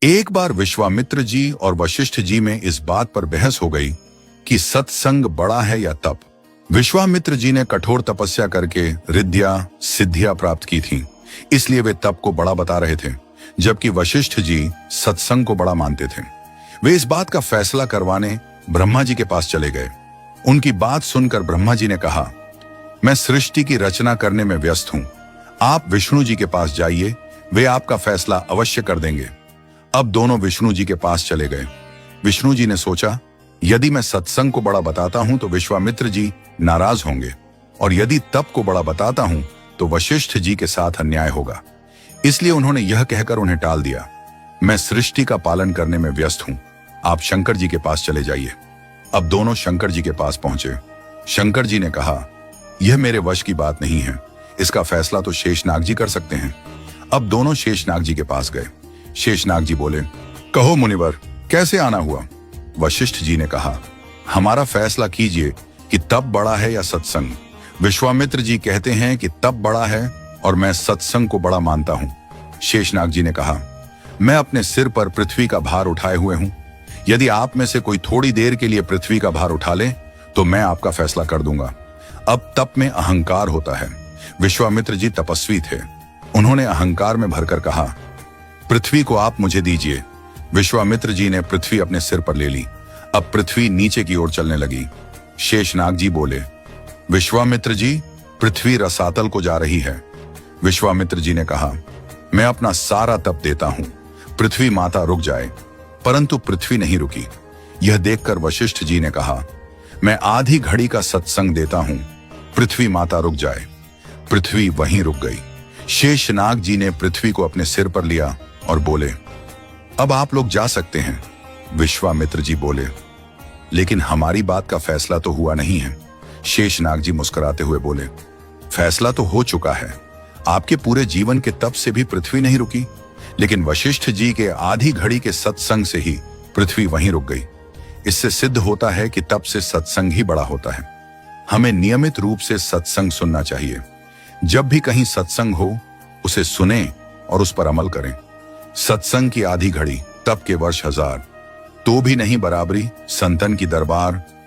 एक बार विश्वामित्र जी और वशिष्ठ जी में इस बात पर बहस हो गई कि सत्संग बड़ा है या तप। विश्वामित्र जी ने कठोर तपस्या करके रिद्धियां सिद्धियां प्राप्त की थी, इसलिए वे तप को बड़ा बता रहे थे, जबकि वशिष्ठ जी सत्संग को बड़ा मानते थे। वे इस बात का फैसला करवाने ब्रह्मा जी के पास चले गए। उनकी बात सुनकर ब्रह्मा जी ने कहा, मैं सृष्टि की रचना करने में व्यस्त हूं, आप विष्णु जी के पास जाइए, वे आपका फैसला अवश्य कर देंगे। अब दोनों विष्णु जी के पास चले गए। विष्णु जी ने सोचा, यदि मैं सत्संग को बड़ा बताता हूं तो विश्वामित्र जी नाराज होंगे, और यदि तप को बड़ा बताता हूं तो वशिष्ठ जी के साथ अन्याय होगा। इसलिए उन्होंने यह कहकर उन्हें टाल दिया, मैं सृष्टि का पालन करने में व्यस्त हूं, आप शंकर जी के पास चले जाइए। अब दोनों शंकर जी के पास पहुंचे। शंकर जी ने कहा, यह मेरे वश की बात नहीं है, इसका फैसला तो शेषनाग जी कर सकते हैं। अब दोनों शेषनाग जी के पास गए। शेषनाग जी बोले, कहो मुनिवर, कैसे आना हुआ? वशिष्ठ जी ने कहा, हमारा फैसला कीजिए कि तप बड़ा है या सत्संग। विश्वामित्र जी कहते हैं कि तप बड़ा है और मैं सत्संग को बड़ा मानता हूं। शेषनाग जी ने कहा, मैं अपने सिर पर पृथ्वी का भार उठाए हुए हूं, यदि आप में से कोई थोड़ी देर के लिए पृथ्वी का भार उठा ले तो मैं आपका फैसला कर दूंगा। अब तप में अहंकार होता है। विश्वामित्र जी तपस्वी थे, उन्होंने अहंकार में भरकर कहा, पृथ्वी को आप मुझे दीजिए। विश्वामित्र जी ने पृथ्वी अपने सिर पर ले ली। अब पृथ्वी नीचे की ओर चलने लगी। शेषनाग जी बोले, विश्वामित्र जी, पृथ्वी रसातल को जा रही है। विश्वामित्र जी ने कहा, मैं अपना सारा तप देता हूं, पृथ्वी माता रुक जाए। परंतु पृथ्वी नहीं रुकी। यह देखकर वशिष्ठ जी ने कहा, मैं आधी घड़ी का सत्संग देता हूं, पृथ्वी माता रुक जाए। पृथ्वी वहीं रुक गई। शेषनाग जी ने पृथ्वी को अपने सिर पर लिया और बोले, अब आप लोग जा सकते हैं। विश्वामित्र जी बोले, लेकिन हमारी बात का फैसला तो हुआ नहीं है। शेषनाग जी मुस्कुराते हुए बोले, फैसला तो हो चुका है। आपके पूरे जीवन के तप से भी पृथ्वी नहीं रुकी, लेकिन वशिष्ठ जी के आधी घड़ी के सत्संग से ही पृथ्वी वहीं रुक गई। इससे सिद्ध होता है कि तप से सत्संग ही बड़ा होता है। हमें नियमित रूप से सत्संग सुनना चाहिए। जब भी कहीं सत्संग हो, उसे सुने और उस पर अमल करें। सत्संग की आधी घड़ी, तप के वर्ष 1000, तो भी नहीं बराबरी संतन की दरबार